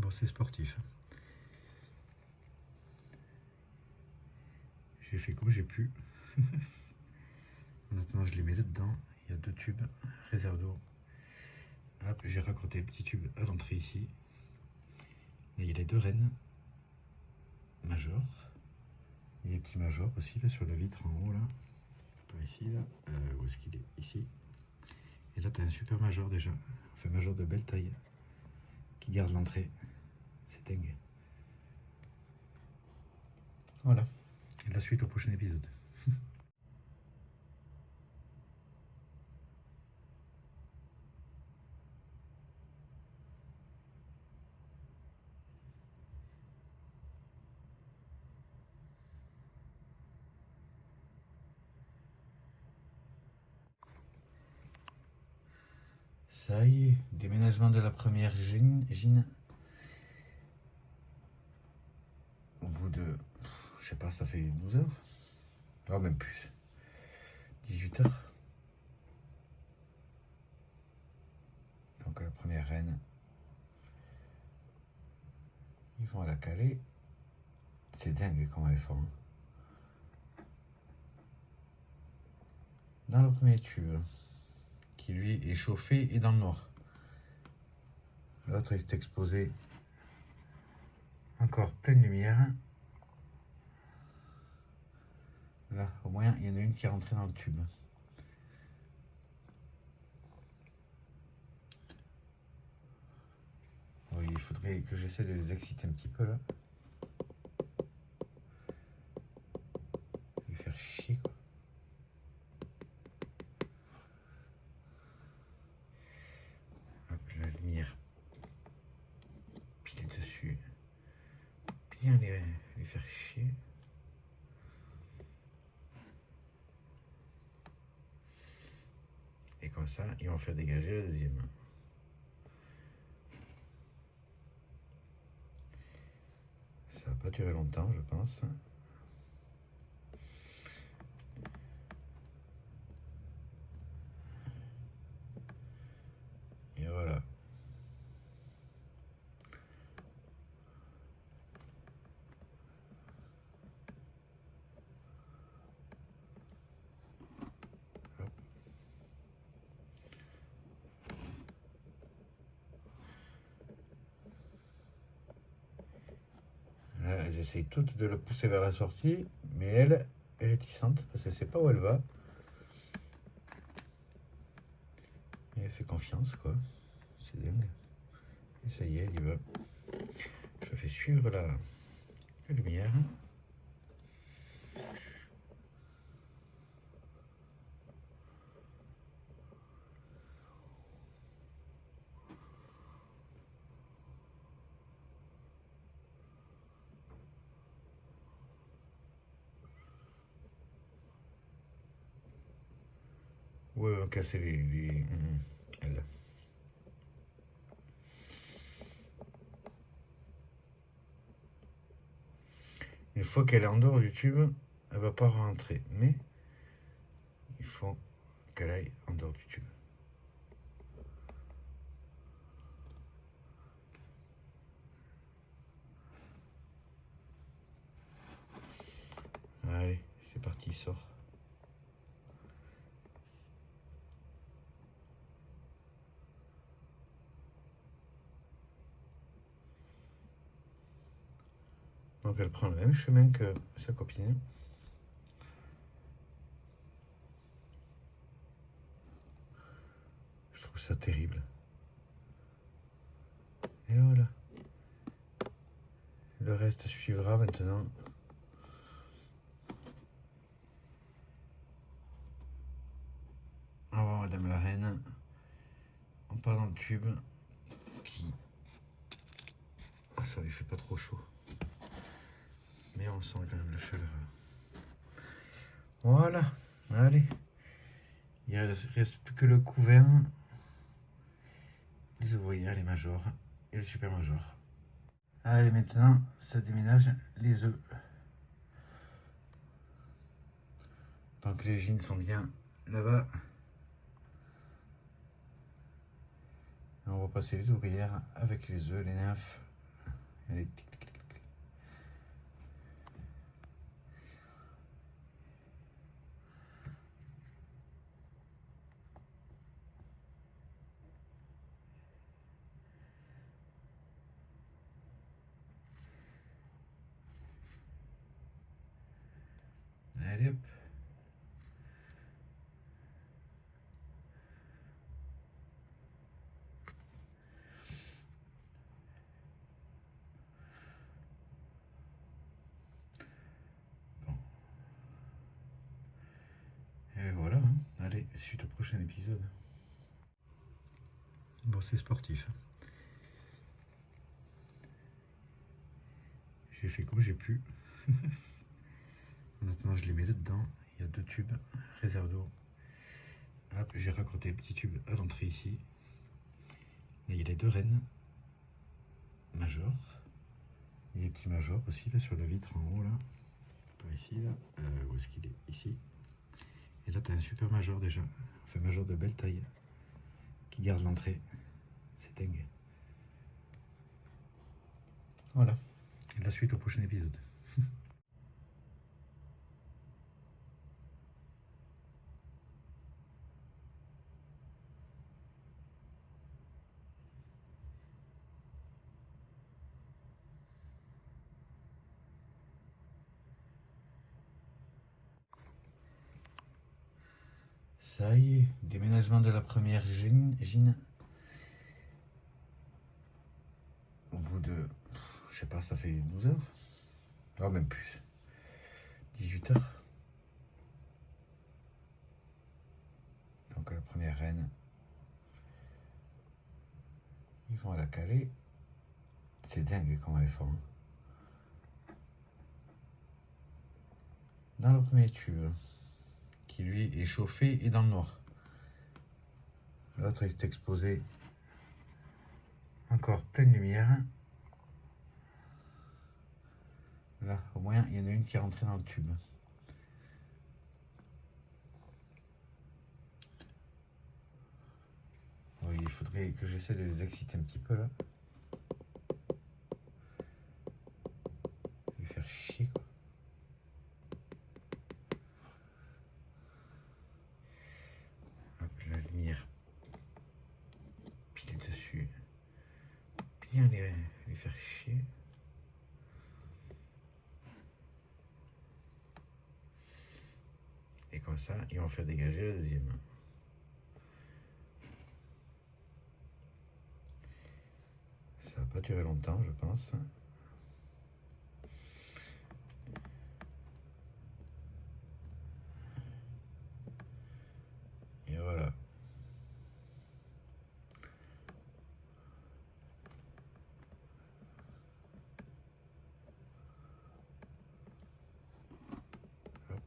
Bon, c'est sportif. J'ai fait comme j'ai pu. Maintenant, je les mets là-dedans. Il y a 2 tubes, réserve d'eau. Hop, j'ai raccordé le petit tube à l'entrée ici. Là, il y a les 2 rennes majors. Il y a des petits majors aussi là sur la vitre en haut là. Par ici là. Où est-ce qu'il est? Ici. Et là, tu as un super major déjà. Enfin, major de belle taille. Qui garde l'entrée. C'est dingue. Voilà. Et la suite au prochain épisode. Ça y est, déménagement de la première gine. Au bout de, je sais pas, ça fait 12 heures. Non, même plus. 18 heures. Donc la première reine. Ils vont à la caler. C'est dingue comment ils font. Dans le premier tube, qui lui est chauffé et dans le noir. L'autre est exposé. Encore pleine lumière. Là, au moins, il y en a une qui est rentrée dans le tube. Oui, il faudrait que j'essaie de les exciter un petit peu là. Les faire chier quoi. Hop, la lumière pile dessus. Bien les faire chier. Et comme ça, ils vont faire dégager la deuxième. Ça va pas durer longtemps, je pense. Et voilà. Là, elles essayent toutes de le pousser vers la sortie, mais elle est réticente parce qu'elle sait pas où elle va. Et elle fait confiance, quoi. C'est dingue. Et ça y est, elle y va. Je fais suivre la lumière. Ouais, on va casser elle. Une fois qu'elle est en dehors du tube, elle va pas rentrer. Mais il faut qu'elle aille en dehors du tube. Allez, c'est parti, sort. Donc elle prend le même chemin que sa copine. Je trouve ça terrible. Et voilà. Le reste suivra maintenant. Au revoir Madame la Reine. On part dans le tube qui... Ah, ça lui fait pas trop chaud. Mais on sent quand même la chaleur. Voilà. Allez. Il ne reste plus que le couvain, les ouvrières, les majors et le super major. Allez, maintenant, ça déménage les œufs. Donc les jeans sont bien là-bas. On va passer les ouvrières avec les œufs, les nymphes Allez, tic, tic, tic, tic. Allez hop. Bon. Et voilà, hein. Allez, suite au prochain épisode. Bon, c'est sportif. J'ai fait comme j'ai pu. Maintenant, je les mets là-dedans. Il y a 2 tubes, réserve d'eau. Hop, j'ai raccordé le petit tube à l'entrée ici. Là, il y a les 2 rennes majors. Il y a des petits majors aussi, là, sur la vitre en haut, là. Par ici, là. Où est-ce qu'il est? Ici. Et là, tu as un super major déjà. Enfin, major de belle taille. Qui garde l'entrée. C'est dingue. Voilà. Et la suite au prochain épisode. Ça y est, déménagement de la première gine. Au bout de, je sais pas, ça fait 12 heures. Non, même plus. 18 heures. Donc la première reine, ils vont à la caler. C'est dingue comment elle est fort. Dans le premier tube, qui lui est chauffé et dans le noir. L'autre est exposé. Encore pleine lumière. Là, au moins, il y en a une qui est rentrée dans le tube. Oui, il faudrait que j'essaie de les exciter un petit peu là. Les faire chier quoi. Hop, la lumière pile dessus. Bien les faire chier. Et comme ça, ils vont faire dégager la deuxième. Ça va pas durer longtemps, je pense. Et voilà. Hop.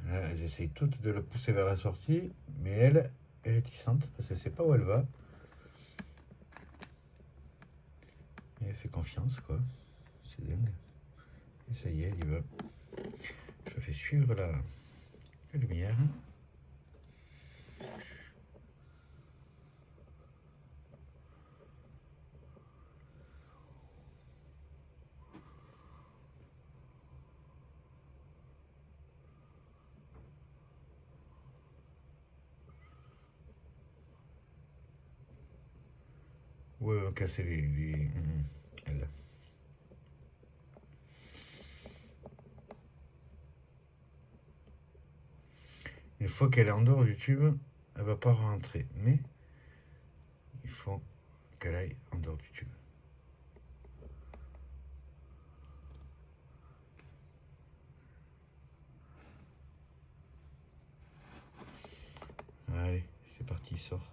Là, elles essayent toutes de le pousser vers la sortie, mais elle est réticente parce qu'elle sait pas où elle va. Et elle fait confiance, quoi. C'est dingue. Et ça y est, elle y va. Je fais suivre la lumière. Ouais, on va casser elle. Une fois qu'elle est en dehors du tube, elle va pas rentrer. Mais il faut qu'elle aille en dehors du tube. Allez, c'est parti, sort.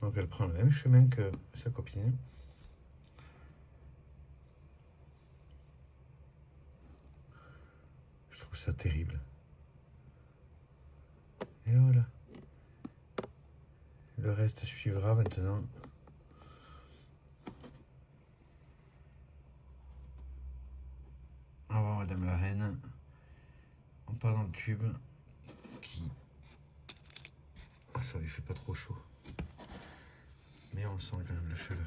Donc elle prend le même chemin que sa copine. Je trouve ça terrible. Et voilà. Le reste suivra maintenant. la reine. On part dans le tube qui... Ah, ça il fait pas trop chaud. Mais on sent quand même la chaleur.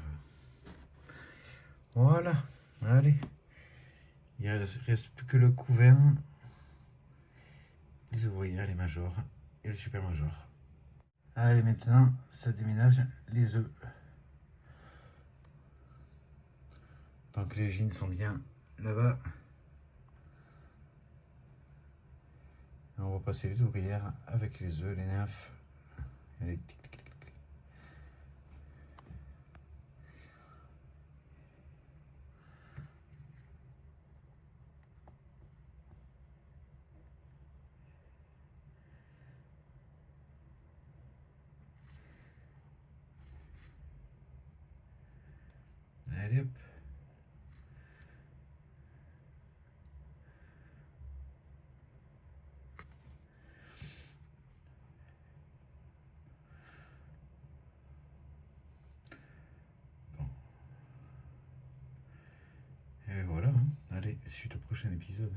Voilà, allez. Il ne reste plus que le couvert, les ouvrières, les majors et le super major. Allez, maintenant, ça déménage les œufs. Donc les jeans sont bien là-bas. On va passer les ouvrières avec les œufs, les nymphes. Allez, tic, tic, tic, tic. Allez hop. Bon. Et voilà, hein. Allez, suite au prochain épisode.